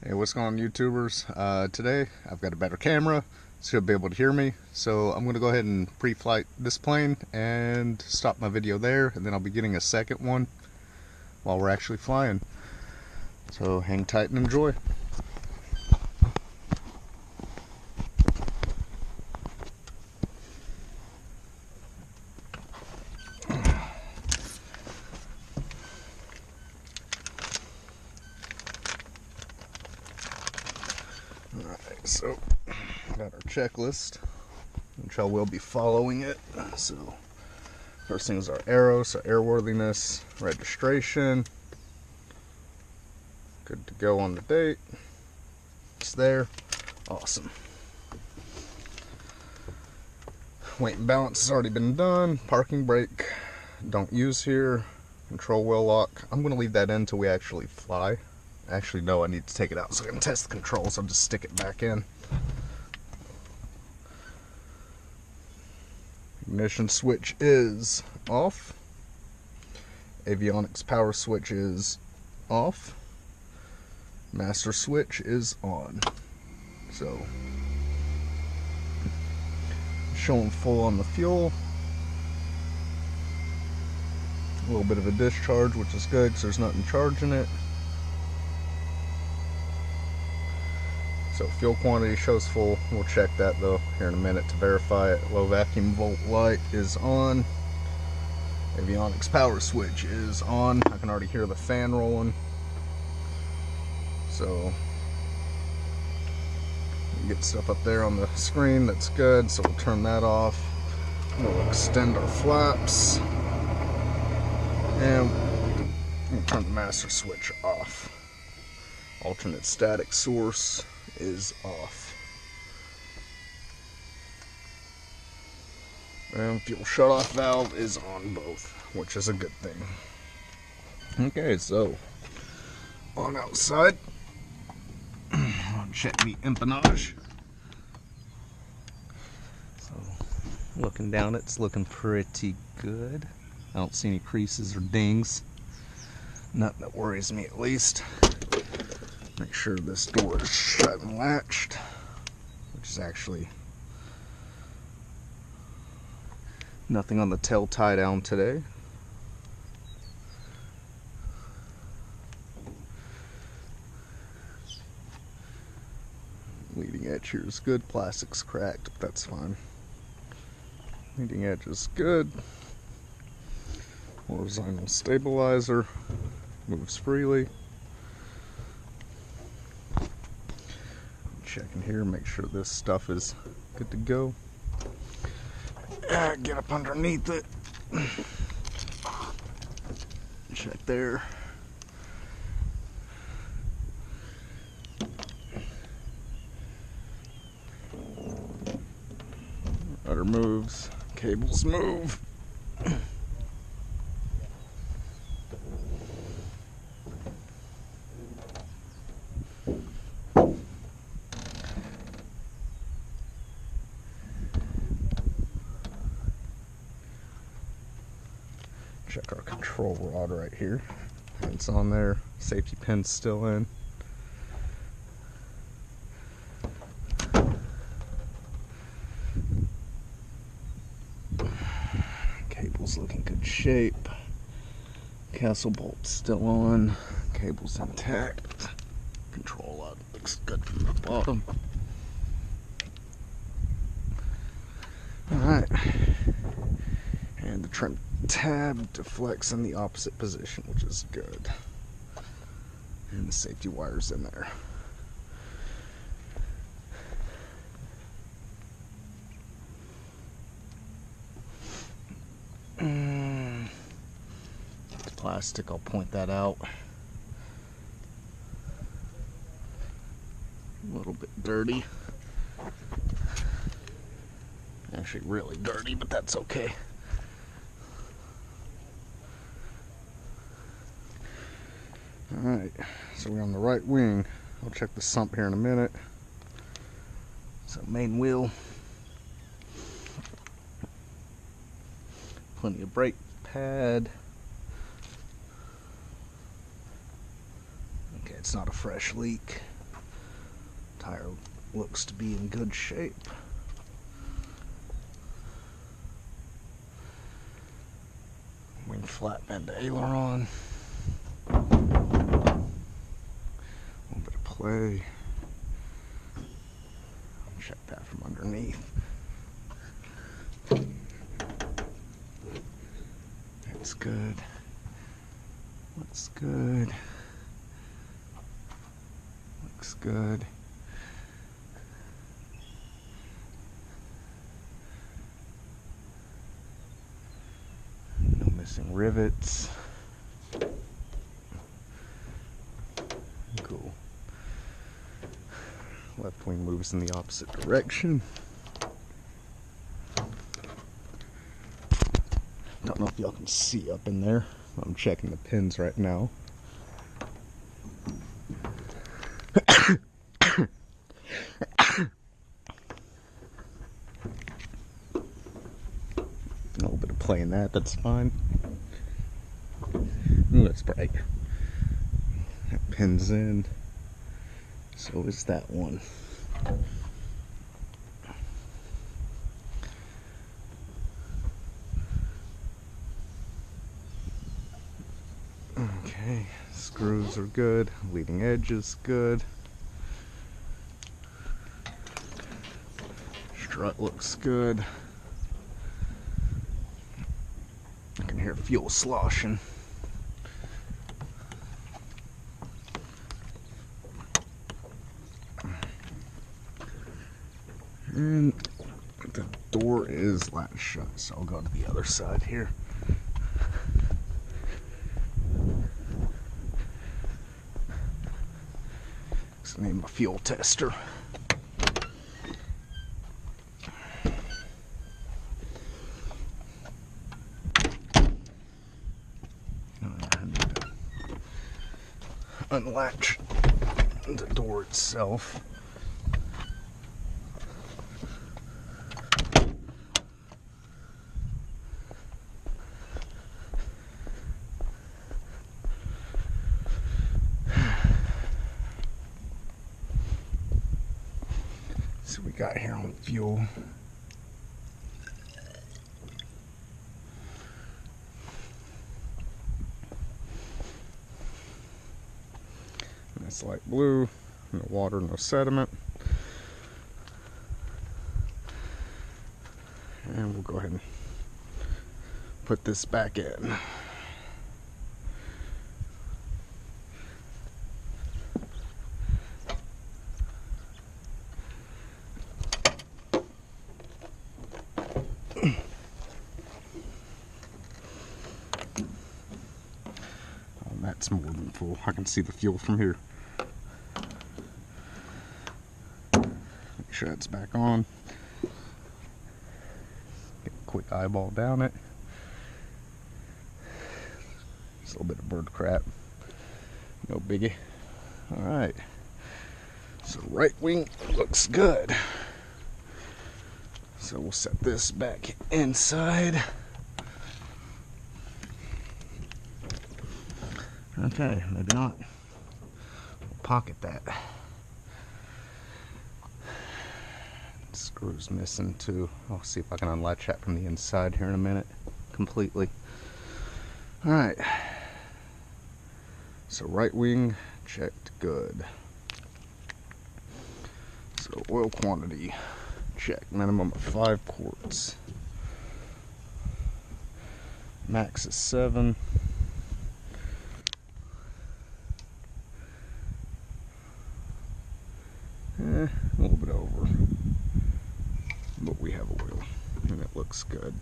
Hey, what's going on, YouTubers? Today I've got a better camera, so you'll be able to hear me. So I'm going to go ahead and pre-flight this plane and stop my video there, and then I'll be getting a second one while we're actually flying. So hang tight and enjoy. Alright, so got our checklist, which I will be following it. So first thing is our aero, so airworthiness, registration. Good to go on the date. It's there. Awesome. Weight and balance has already been done. Parking brake, don't use here. Control wheel lock, I'm going to leave that in until we actually fly. Actually, no, I need to take it out so I can test the controls. I'll just stick it back in. Ignition switch is off. Avionics power switch is off. Master switch is on. So, showing full on the fuel. A little bit of a discharge, which is good because there's nothing charging it. So fuel quantity shows full. We'll check that though here in a minute to verify it. Low vacuum volt light is on. Avionics power switch is on. I can already hear the fan rolling. So we get stuff up there on the screen. That's good. So we'll turn that off. We'll extend our flaps. And we'll turn the master switch off. Alternate static source is off. And fuel shutoff valve is on both, which is a good thing. Okay, so on outside, check the empennage. So looking down, it's looking pretty good. I don't see any creases or dings. Nothing that worries me, at least. Make sure this door is shut and latched, which is actually nothing on the tail tie down today. Leading edge here is good. Plastic's cracked, but that's fine. Leading edge is good. Horizontal stabilizer moves freely. Checking here, make sure this stuff is good to go. Get up underneath it. Check there. Rudder moves, cables move. Check our control rod right here. It's on there. Safety pin's still in. Cable's looking good shape. Castle bolt's still on. Cable's intact. Control rod looks good from the bottom. Alright. And the trim tab deflects in the opposite position, which is good. And the safety wire's in there. It's plastic, I'll point that out. A little bit dirty. Actually really dirty, but that's okay. Alright, so we're on the right wing. I'll check the sump here in a minute. So main wheel. Plenty of brake pad. Okay, it's not a fresh leak. Tire looks to be in good shape. Wing flap bend aileron. A little bit of play. Check that from underneath. That's good. Looks good. Looks good. No missing rivets. Cool. Left wing moves in the opposite direction. Don't know if y'all can see up in there. I'm checking the pins right now. A little bit of play in that, that's fine. Ooh, that's bright. That pin's in. So is that one. Okay, screws are good. Leading edge is good. Strut looks good. I can hear fuel sloshing. And the door is latch shut, so I'll go to the other side here. It's the name of a fuel tester. Unlatch the door itself. So we got here on fuel. It's light blue, no water, no sediment. And we'll go ahead and put this back in. That's more than full. I can see the fuel from here. Make sure it's back on. Get a quick eyeball down it. Just a little bit of bird crap. No biggie. Alright. So right wing looks good. So we'll set this back inside. Okay, maybe not. We'll pocket that. Screw's missing too. I'll see if I can unlatch that from the inside here in a minute. Completely. Alright. So right wing checked good. So oil quantity check. Minimum of 5 quarts. Max is 7. A little bit over, but we have oil and it looks good.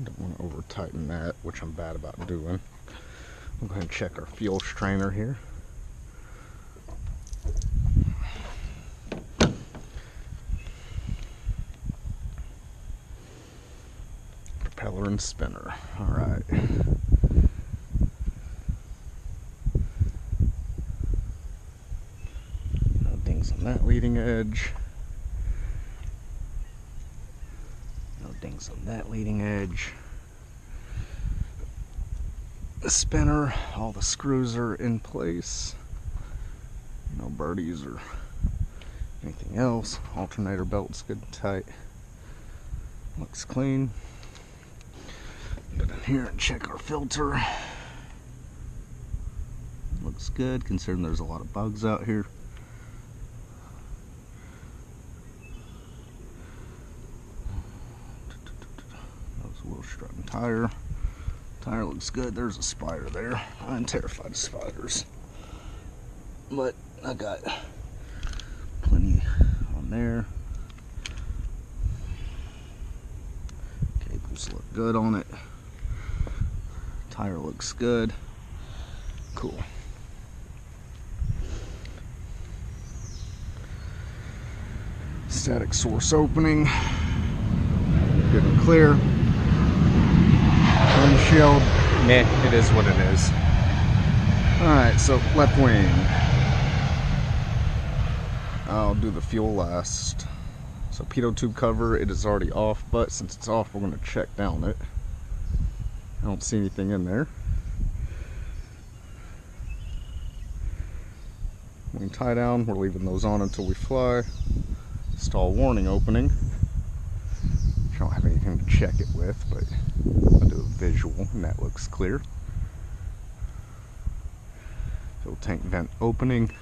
Don't want to over tighten that, which I'm bad about doing. We'll go ahead and check our fuel strainer here. Propeller and spinner. All right. On that leading edge. No dings on that leading edge. the spinner, all the screws are in place. No birdies or anything else. Alternator belt's good and tight. Looks clean. Get in here and check our filter. Looks good considering there's a lot of bugs out here. That was a wheel strut and tire. Tire looks good. There's a spider there. I'm terrified of spiders, but I got plenty on there. Cables look good on it. Tire looks good. Cool. Static source opening. Good and clear. Windshield. Meh, it is what it is. Alright, so left wing. I'll do the fuel last. So pitot tube cover, it is already off, but since it's off, we're going to check down it. I don't see anything in there. Wing tie down, we're leaving those on until we fly. Stall warning opening. I don't have anything to check it with, but I'll do a visual and that looks clear. Fuel tank vent opening.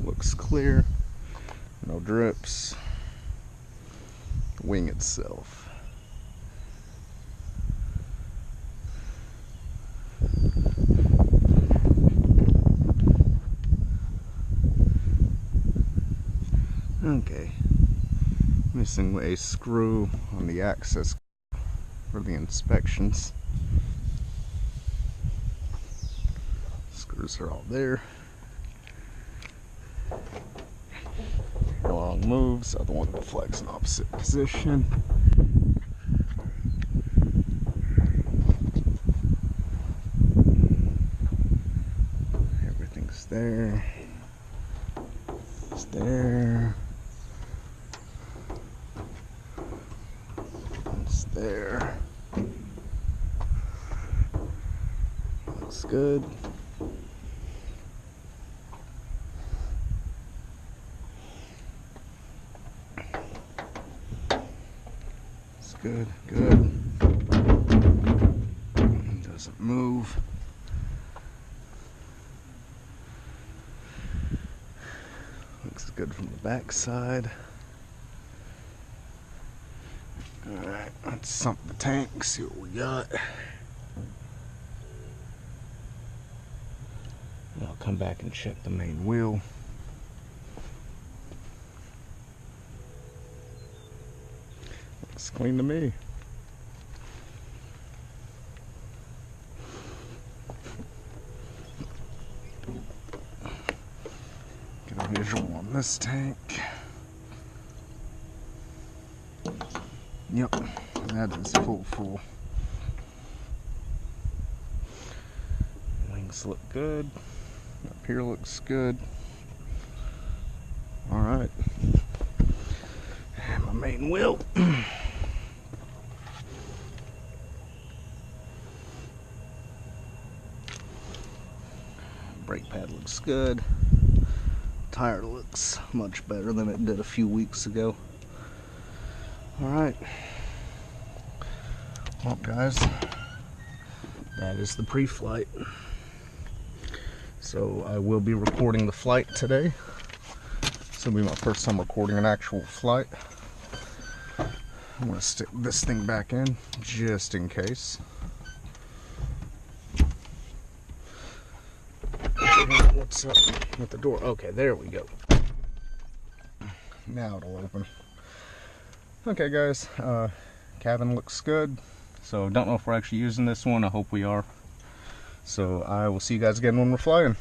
Looks clear. No drips. Wing itself. Okay. Missing a screw on the access for the inspections. Screws are all there. Long moves, other one flex in opposite position. Everything's there. It's there. It's there. Looks good. Good, good. Doesn't move. Looks good from the back side. Alright, let's sump the tank, see what we got. I'll come back and check the main wheel. Looks clean to me. Get a visual on this tank. Yep, that is full. Wings look good. Up here looks good. Alright. And my main wheel. Brake pad looks good. Tire looks much better than it did a few weeks ago. Alright. Well guys, that is the pre-flight. So I will be recording the flight today. This will be my first time recording an actual flight. I'm going to stick this thing back in just in case. What's up with the door? Okay, there we go. Now it'll open. Okay guys, cabin looks good. So don't know if we're actually using this one. I hope we are. So I will see you guys again when we're flying.